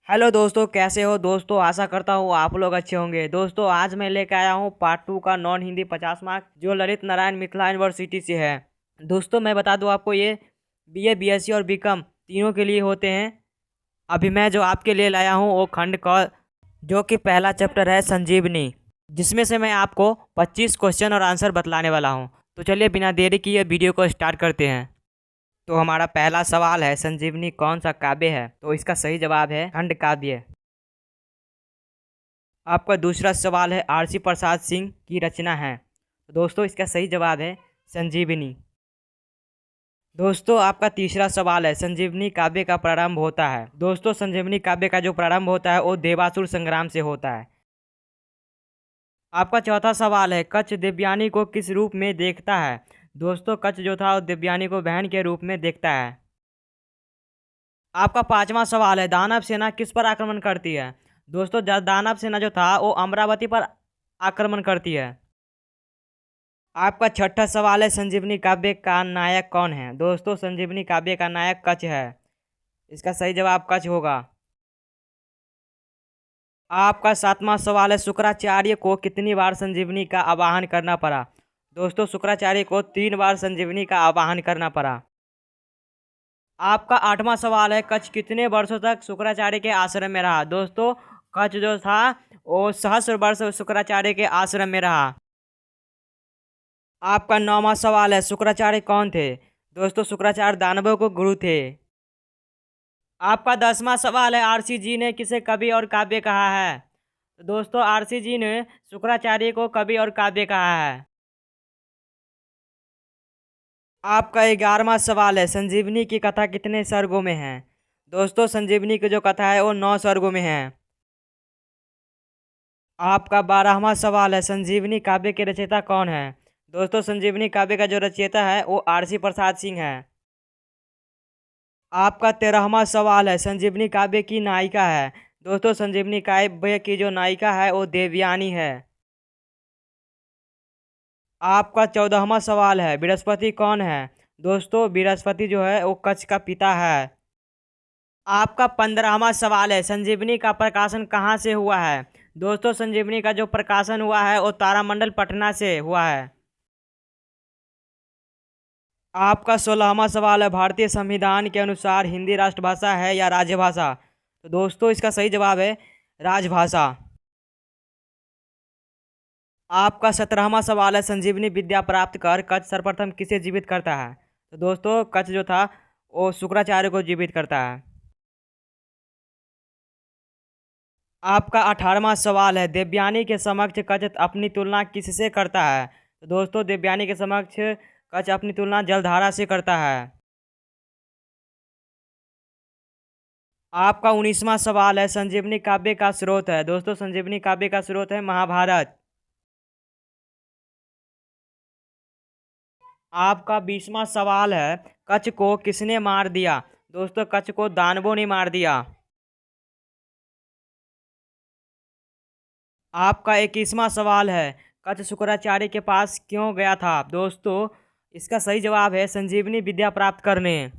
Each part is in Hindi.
हेलो दोस्तों, कैसे हो दोस्तों। आशा करता हूँ आप लोग अच्छे होंगे। दोस्तों आज मैं लेकर आया हूँ पार्ट 2 का नॉन हिंदी 50 मार्क जो ललित नारायण मिथिला यूनिवर्सिटी से है। दोस्तों मैं बता दूँ आपको, ये बीए बीएससी और बीकॉम तीनों के लिए होते हैं। अभी मैं जो आपके लिए लाया हूँ वो खंड का जो कि पहला चैप्टर है संजीवनी, जिसमें से मैं आपको 25 क्वेश्चन और आंसर बतलाने वाला हूँ। तो चलिए बिना देरी किए वीडियो को स्टार्ट करते हैं। तो हमारा पहला सवाल है, संजीवनी कौन सा काव्य है? तो इसका सही जवाब है खंड काव्य। आपका दूसरा सवाल है, आरसी प्रसाद सिंह की रचना है? तो दोस्तों इसका सही जवाब है संजीवनी। दोस्तों आपका तीसरा सवाल है, संजीवनी काव्य का प्रारंभ होता है? दोस्तों संजीवनी काव्य का जो प्रारंभ होता है वो देवासुर संग्राम से होता है। आपका चौथा सवाल है, कच्छ देवयानी को किस रूप में देखता है? दोस्तों कच्छ जो था वो देवयानी को बहन के रूप में देखता है। आपका पांचवा सवाल है, दानव सेना किस पर आक्रमण करती है? दोस्तों दानव सेना जो था वो अमरावती पर आक्रमण करती है। आपका छठा सवाल है, संजीवनी काव्य का नायक कौन है? दोस्तों संजीवनी काव्य का नायक कच्छ है। इसका सही जवाब कच्छ होगा। आपका सातवां सवाल है, शुक्राचार्य को कितनी बार संजीवनी का आवाहन करना पड़ा? दोस्तों शुक्राचार्य को 3 बार संजीवनी का आवाहन करना पड़ा। आपका आठवां सवाल है, कच्छ कितने वर्षों तक शुक्राचार्य के आश्रम में रहा? दोस्तों कच्छ जो था वो सहस्र वर्ष शुक्राचार्य के आश्रम में रहा। आपका नौवां सवाल है, शुक्राचार्य कौन थे? दोस्तों शुक्राचार्य दानवों को गुरु थे। आपका 10वां सवाल है, आरसी जी ने किसे कवि और काव्य कहा है? तो दोस्तों आरसी जी ने शुक्राचार्य को कवि और काव्य कहा है। आपका 11वां सवाल है, संजीवनी की कथा कितने सर्गों में है? दोस्तों संजीवनी की जो कथा है वो 9 सर्गों में है। आपका 12वां सवाल है, संजीवनी काव्य के रचयिता कौन है? दोस्तों संजीवनी काव्य का जो रचयिता है वो आरसी प्रसाद सिंह है। आपका 13वां सवाल है, संजीवनी काव्य की नायिका है? दोस्तों संजीवनी काव्य की जो नायिका है वो देवयानी है। आपका 14वां सवाल है, बृहस्पति कौन है? दोस्तों बृहस्पति जो है वो कच्छ का पिता है। आपका 15वां सवाल है, संजीवनी का प्रकाशन कहाँ से हुआ है? दोस्तों संजीवनी का जो प्रकाशन हुआ है वो तारामंडल पटना से हुआ है। आपका 16वां सवाल है, भारतीय संविधान के अनुसार हिंदी राष्ट्रभाषा है या राजभाषा? तो दोस्तों इसका सही जवाब है राजभाषा। आपका 17वां सवाल है, संजीवनी विद्या प्राप्त कर कच्छ सर्वप्रथम किसे जीवित करता है? तो दोस्तों कच्छ जो था वो शुक्राचार्य को जीवित करता है। आपका 18वां सवाल है, देवयानी के समक्ष कच्छ अपनी तुलना किससे करता है? तो दोस्तों देवयानी के समक्ष कच्छ अपनी तुलना जलधारा से करता है। आपका 19वां सवाल है, संजीवनी काव्य का स्रोत है? दोस्तों संजीवनी काव्य का स्रोत है महाभारत। आपका 20वां सवाल है, कच्छ को किसने मार दिया? दोस्तों कच्छ को दानवों ने मार दिया। आपका 21वां सवाल है, कच्छ शुक्राचार्य के पास क्यों गया था? दोस्तों इसका सही जवाब है संजीवनी विद्या प्राप्त करने।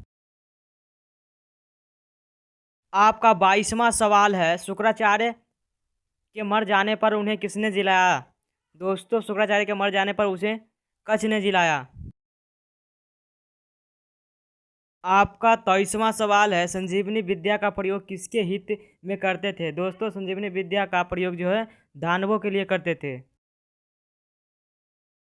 आपका 22वां सवाल है, शुक्राचार्य के मर जाने पर उन्हें किसने जिलाया? दोस्तों शुक्राचार्य के मर जाने पर उसे कच्छ ने जिलाया। आपका 23वां सवाल है, संजीवनी विद्या का प्रयोग किसके हित में करते थे? दोस्तों संजीवनी विद्या का प्रयोग जो है दानवों के लिए करते थे।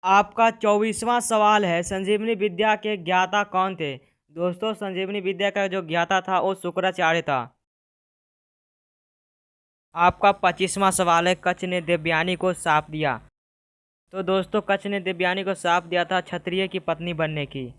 आपका 24वां सवाल है, संजीवनी विद्या के ज्ञाता कौन थे? दोस्तों संजीवनी विद्या का जो ज्ञाता था वो शुक्राचार्य था। आपका 25वां सवाल है, कच्छ ने देवयानी को शाप दिया? तो दोस्तों कच्छ ने देवयानी को शाप दिया था क्षत्रिय की पत्नी बनने की।